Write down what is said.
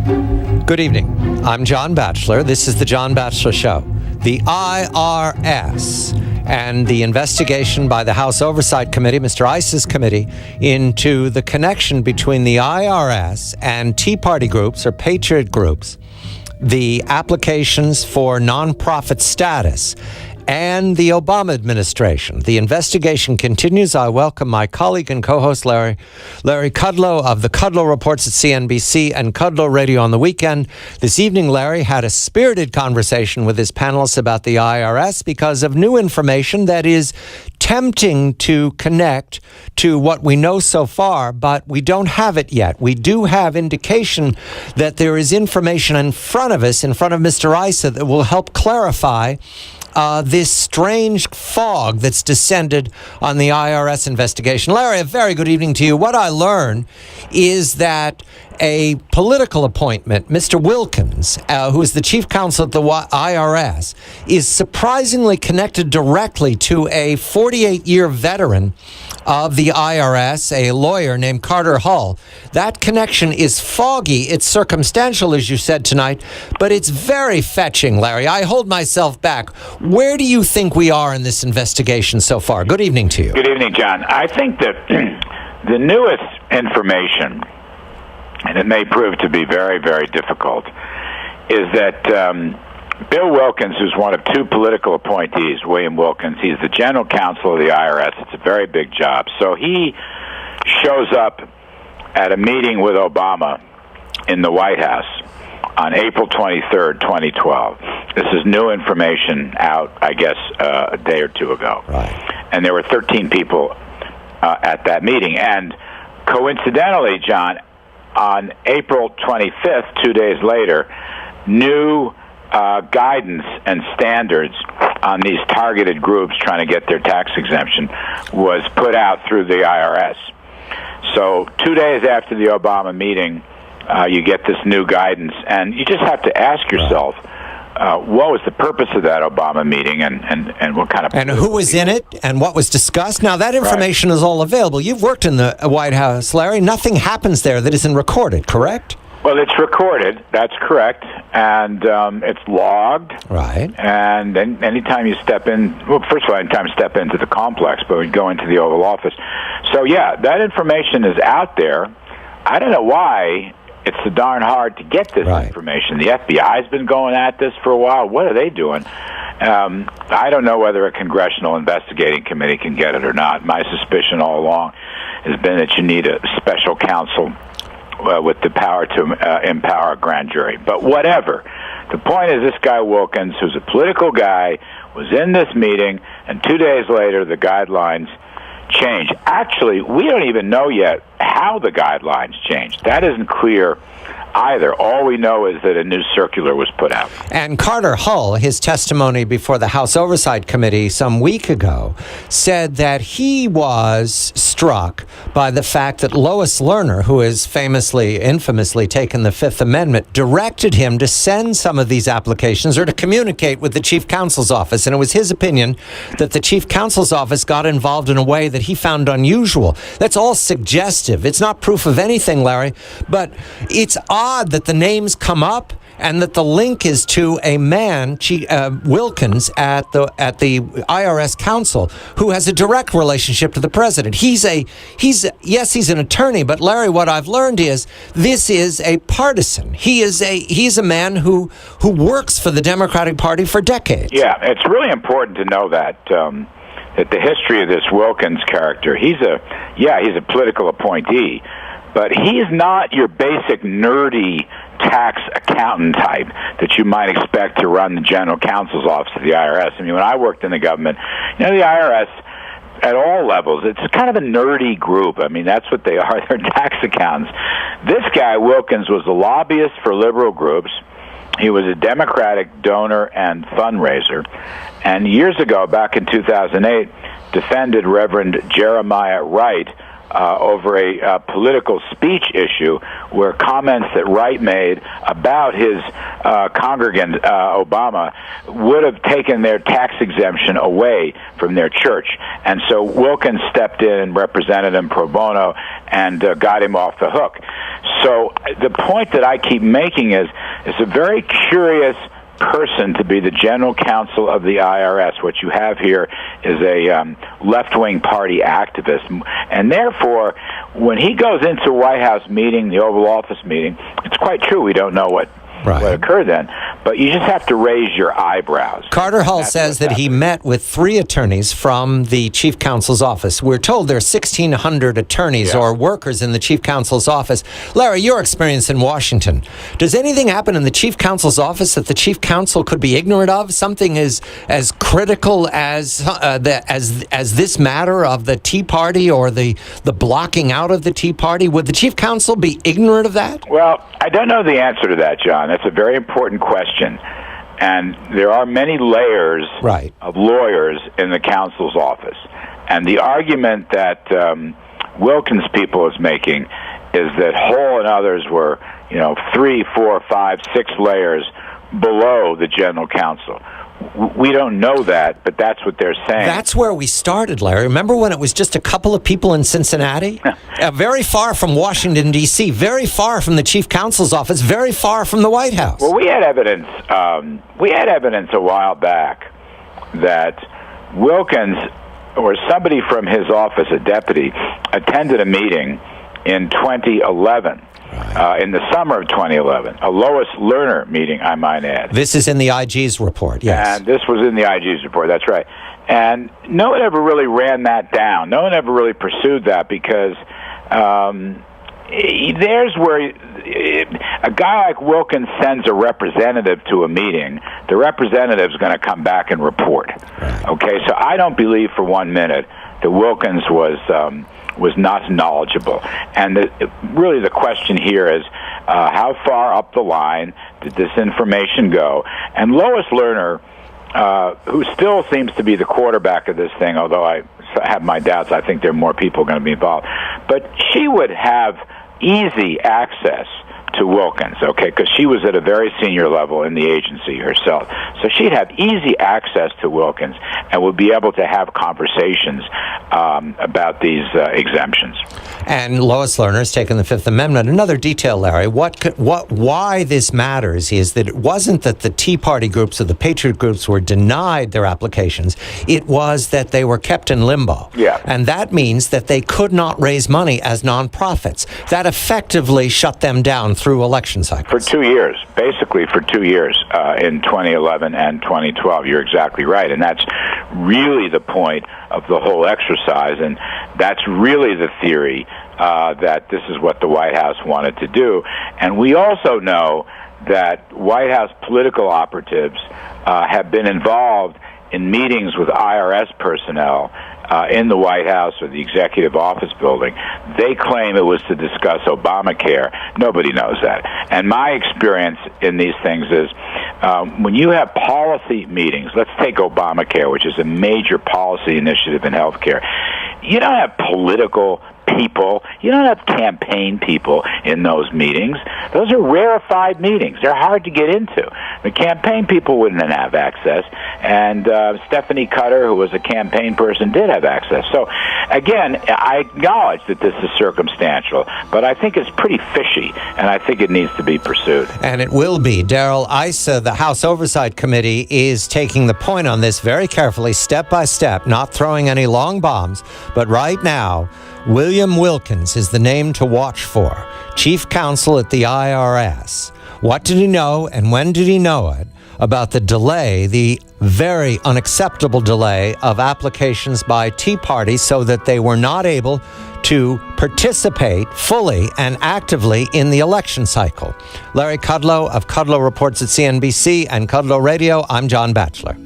Good evening. I'm John Batchelor. This is the John Batchelor Show. The IRS and the investigation by the House Oversight Committee, Mr. Iss's committee, into the connection between the IRS and Tea Party groups or patriot groups, the applications for nonprofit status, and the Obama administration. The investigation continues. I welcome my colleague and co-host Larry Kudlow of the Kudlow Reports at CNBC and Kudlow Radio on the weekend. This evening, Larry had a spirited conversation with his panelists about the IRS because of new information that is tempting to connect to what we know so far, but we don't have it yet. We do have indication that there is information in front of us, in front of Mr. Issa, that will help clarify this strange fog that's descended on the IRS investigation. Larry, a very good evening to you. What I learned is that a political appointment, Mr. Wilkins, who is the chief counsel at the IRS, is surprisingly connected directly to a 48-year veteran of the IRS, a lawyer named Carter Hull. That connection is foggy. It's circumstantial, as you said tonight, but it's very fetching, Larry. I hold myself back. Where do you think we are in this investigation so far? Good evening to you. Good evening, John. I think that the newest information, and it may prove to be very, very difficult, is that Bill Wilkins, who's one of two political appointees, William Wilkins, he's the general counsel of the IRS. It's a very big job. So he shows up at a meeting with Obama in the White House on April 23rd, 2012. This is new information out, I guess, a day or two ago. Right. And there were 13 people at that meeting. And coincidentally, John, on April 25th, 2 days later, new guidance and standards on these targeted groups trying to get their tax exemption was put out through the IRS. So 2 days after the Obama meeting, you get this new guidance, and you just have to ask yourself, what was the purpose of that Obama meeting, and what kind of... And who was in it, and what was discussed? Now, that information is all available. You've worked in the White House, Larry. Nothing happens there that isn't recorded, correct? Well, it's recorded. That's correct. And it's logged. Right. And then anytime you step in... Well, first of all, anytime you step into the complex, but we go into the Oval Office. So, yeah, that information is out there. I don't know why it's so darn hard to get this information. The FBI's been going at this for a while. What are they doing? I don't know whether a congressional investigating committee can get it or not. My suspicion all along has been that you need a special counsel with the power to empower a grand jury. But whatever. The point is, this guy Wilkins, who's a political guy, was in this meeting, and 2 days later the guidelines changed. Actually, we don't even know yet how the guidelines changed. That isn't clear either. All we know is that a new circular was put out. And Carter Hull, his testimony before the House Oversight Committee some week ago, said that he was struck by the fact that Lois Lerner, who has infamously taken the Fifth Amendment, directed him to send some of these applications or to communicate with the Chief Counsel's office. And it was his opinion that the Chief Counsel's office got involved in a way that he found unusual. That's all suggestive. It's not proof of anything, Larry, but it's odd that the names come up and that the link is to a man, Wilkins, at the IRS counsel, who has a direct relationship to the president. He's an attorney, but Larry, what I've learned is this is a partisan. He's a man who works for the Democratic Party for decades. Yeah, it's really important to know that the history of this Wilkins character. He's a political appointee. But he's not your basic nerdy tax accountant type that you might expect to run the general counsel's office of the IRS. I mean, when I worked in the government, the IRS at all levels, it's kind of a nerdy group. I mean, that's what they are. They're tax accountants. This guy, Wilkins, was a lobbyist for liberal groups. He was a Democratic donor and fundraiser. And years ago, back in 2008, defended Reverend Jeremiah Wright over a political speech issue where comments that Wright made about his congregant, Obama, would have taken their tax exemption away from their church. And so Wilkins stepped in and represented him pro bono and got him off the hook. So the point that I keep making is it's a very curious person to be the general counsel of the IRS. What you have here is a left-wing party activist. And therefore, when he goes into a White House meeting, the Oval Office meeting, it's quite true we don't know what occurred then, but you just have to raise your eyebrows. Carter Hull says that he met with 3 attorneys from the chief counsel's office. We're told there are 1,600 attorneys or workers in the chief counsel's office. Larry, your experience in Washington, does anything happen in the chief counsel's office that the chief counsel could be ignorant of? Something as critical as this matter of the Tea Party or the blocking out of the Tea Party? Would the chief counsel be ignorant of that? Well, I don't know the answer to that, John. That's a very important question. And there are many layers of lawyers in the counsel's office. And the argument that Wilkins' people is making is that Hull and others were, 3, 4, 5, 6 layers below the general counsel. We don't know that, but that's what they're saying. That's where we started, Larry. Remember when it was just a couple of people in Cincinnati? Very far from Washington, D.C., very far from the chief counsel's office, very far from the White House. Well, we had evidence a while back that Wilkins or somebody from his office, a deputy, attended a meeting in 2011. In the summer of 2011, a Lois Lerner meeting, I might add. This is in the IG's report, yes. And this was in the IG's report, that's right. And no one ever really ran that down. No one ever really pursued that because there's where a guy like Wilkins sends a representative to a meeting. The representative's going to come back and report. Okay, so I don't believe for 1 minute that Wilkins was not knowledgeable. And really the question here is how far up the line did this information go? And Lois Lerner, who still seems to be the quarterback of this thing, although I have my doubts, I think there are more people going to be involved, but she would have easy access to Wilkins, okay, because she was at a very senior level in the agency herself. So she'd have easy access to Wilkins and would be able to have conversations about these exemptions. And Lois Lerner has taken the Fifth Amendment. Another detail, Larry, why this matters is that it wasn't that the Tea Party groups or the Patriot groups were denied their applications. It was that they were kept in limbo. Yeah. And that means that they could not raise money as nonprofits. That effectively shut them down through election cycles. For 2 years, basically for 2 years, in 2011 and 2012. You're exactly right. And that's really the point of the whole exercise. And that's really the theory that this is what the White House wanted to do. And we also know that White House political operatives have been involved in meetings with IRS personnel in the White House or the Executive Office building. They claim it was to discuss Obamacare. Nobody knows that. And my experience in these things is when you have policy meetings, let's take Obamacare, which is a major policy initiative in healthcare, you don't have political people. You don't have campaign people in those meetings. Those are rarefied meetings. They're hard to get into. The campaign people wouldn't have access, and Stephanie Cutter, who was a campaign person, did have access. So, again, I acknowledge that this is circumstantial, but I think it's pretty fishy, and I think it needs to be pursued. And it will be. Darrell Issa, the House Oversight Committee, is taking the point on this very carefully, step by step, not throwing any long bombs, but right now, William Wilkins is the name to watch for, Chief Counsel at the IRS. What did he know and when did he know it about the delay, the very unacceptable delay of applications by Tea Party so that they were not able to participate fully and actively in the election cycle? Larry Kudlow of Kudlow Reports at CNBC and Kudlow Radio, I'm John Batchelor.